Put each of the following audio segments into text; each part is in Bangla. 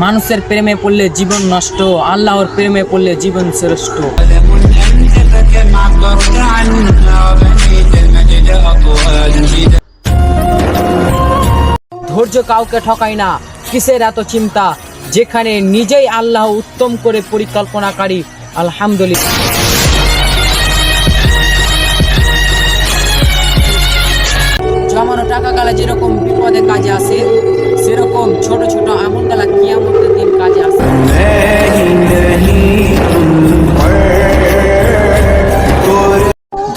মানুষের প্রেমে পড়লে জীবন নষ্ট, আল্লাহর প্রেমে পড়লে জীবন শ্রেষ্ঠ। ধৈর্য কাউকে ঠকায় না, কিসের এত চিন্তা, যেখানে নিজেই আল্লাহ উত্তম করে পরিকল্পনাকারী। আলহামদুলিল্লাহ। জমানো টাকা গালা যেরকম বিপদে কাজে আসে, সেরকম ছোট ছোট আমল গালা কিয়ামতের দিন কাজে আসে।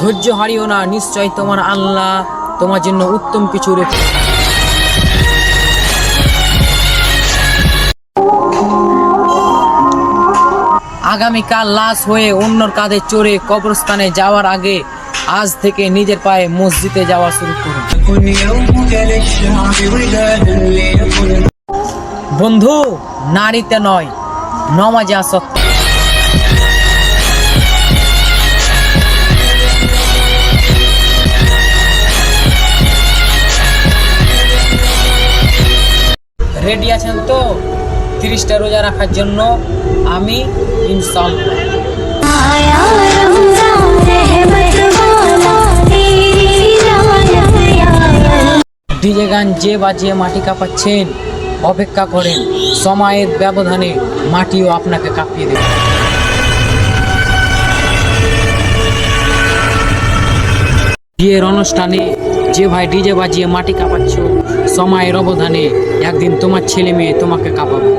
ধৈর্য হারিও না, নিশ্চয় তোমার আল্লাহ তোমার জন্য উত্তম কিছু রেখে। আগামীকাল লাশ হয়ে অন্যর কাঁধে চড়ে কবরস্থানে যাওয়ার আগে আজ থেকে নিজের পায়ে মসজিদে যাওয়া শুরু করুন। বন্ধু, নারীতে নয়, নমাজে আসক্ত। রেডি আছেন তো 30টা রোজা রাখার জন্য? আমি ইনশাআল্লাহ। ডিজে গান যে বাজিয়ে মাটি কাঁপাচ্ছেন, অপেক্ষা করেন, সময়ের ব্যবধানে মাটিও আপনাকে কাঁপিয়ে দেবে। বিয়ের অনুষ্ঠানে যে ভাই ডিজে বাজিয়ে মাটি কাঁপাচ্ছ, সময়ের অবধানে একদিন তোমার ছেলে মেয়ে তোমাকে কাঁপাবে।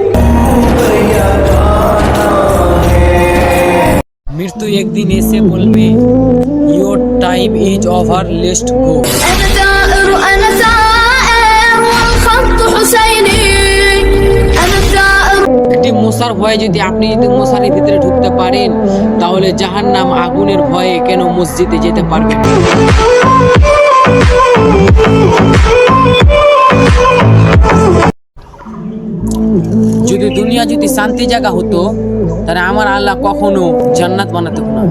মৃত্যু একদিন এসে বলবে, your time is over, let's go. একটি মশার ভয়ে যদি আপনি মশারির ভিতরে ঢুকতে পারেন, তাহলে জাহান্নাম আগুনের ভয়ে কেন মসজিদে যেতে পারবেন? যদি দুনিয়া যদি শান্তি জায়গা হতো, তাহলে আমার আল্লাহ কখনো জান্নাত বানাতো না।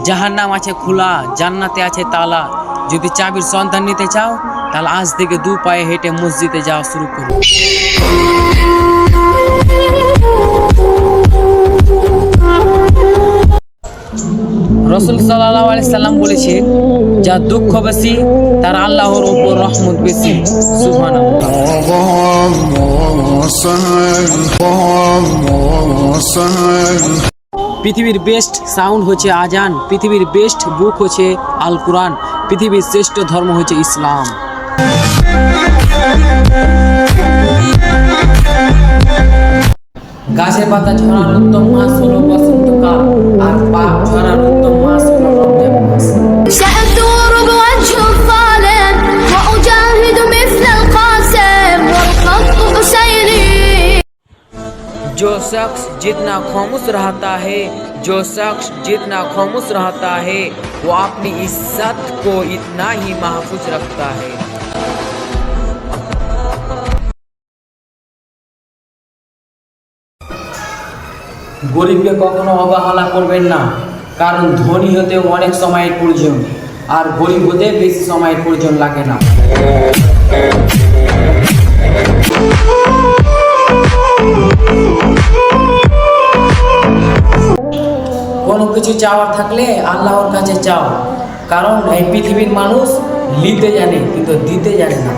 জাহান্নাম আছে খোলা, জান্নাতে আছে তালা। যদি চাবির সন্ধান নিতে চাও, তাহলে আজ থেকে 2 পায়ে হেঁটে মসজিদে যাওয়া শুরু করো। রাসূল সাল্লাল্লাহু আলাইহি সাল্লাম বলেছে, যা দুঃখ বেশি তার আল্লাহর উপর রহমত বেশি। সুবহানাল্লাহ। পৃথিবীর বেস্ট সাউন্ড হচ্ছে আজান, পৃথিবীর বেস্ট বুক হচ্ছে আল কোরআন, পৃথিবীর শ্রেষ্ঠ ধর্ম হচ্ছে ইসলাম। গাছের পাতা ঝরার উত্তম মাস হলো বসন্তকাল, আর পাক ঝরার উত্তম মাস হলো রমজান মাস। जो शख्स जितना खामोश रहता है, जो शख्स जितना खामोश रहता है, वो अपनी इज्जत को इतना ही महफूज रखता है। গরিবকে কখনো অবহেলা করবেন না, কারণ ধনী হতেও অনেক সময়ের প্রয়োজন, আর গরিব হতে বেশি সময়ের প্রয়োজন লাগে না। কোনো কিছু চাওয়ার থাকলে আল্লাহর কাছে চাও, কারণ এই পৃথিবীর মানুষ নিতে জানে কিন্তু দিতে জানে না।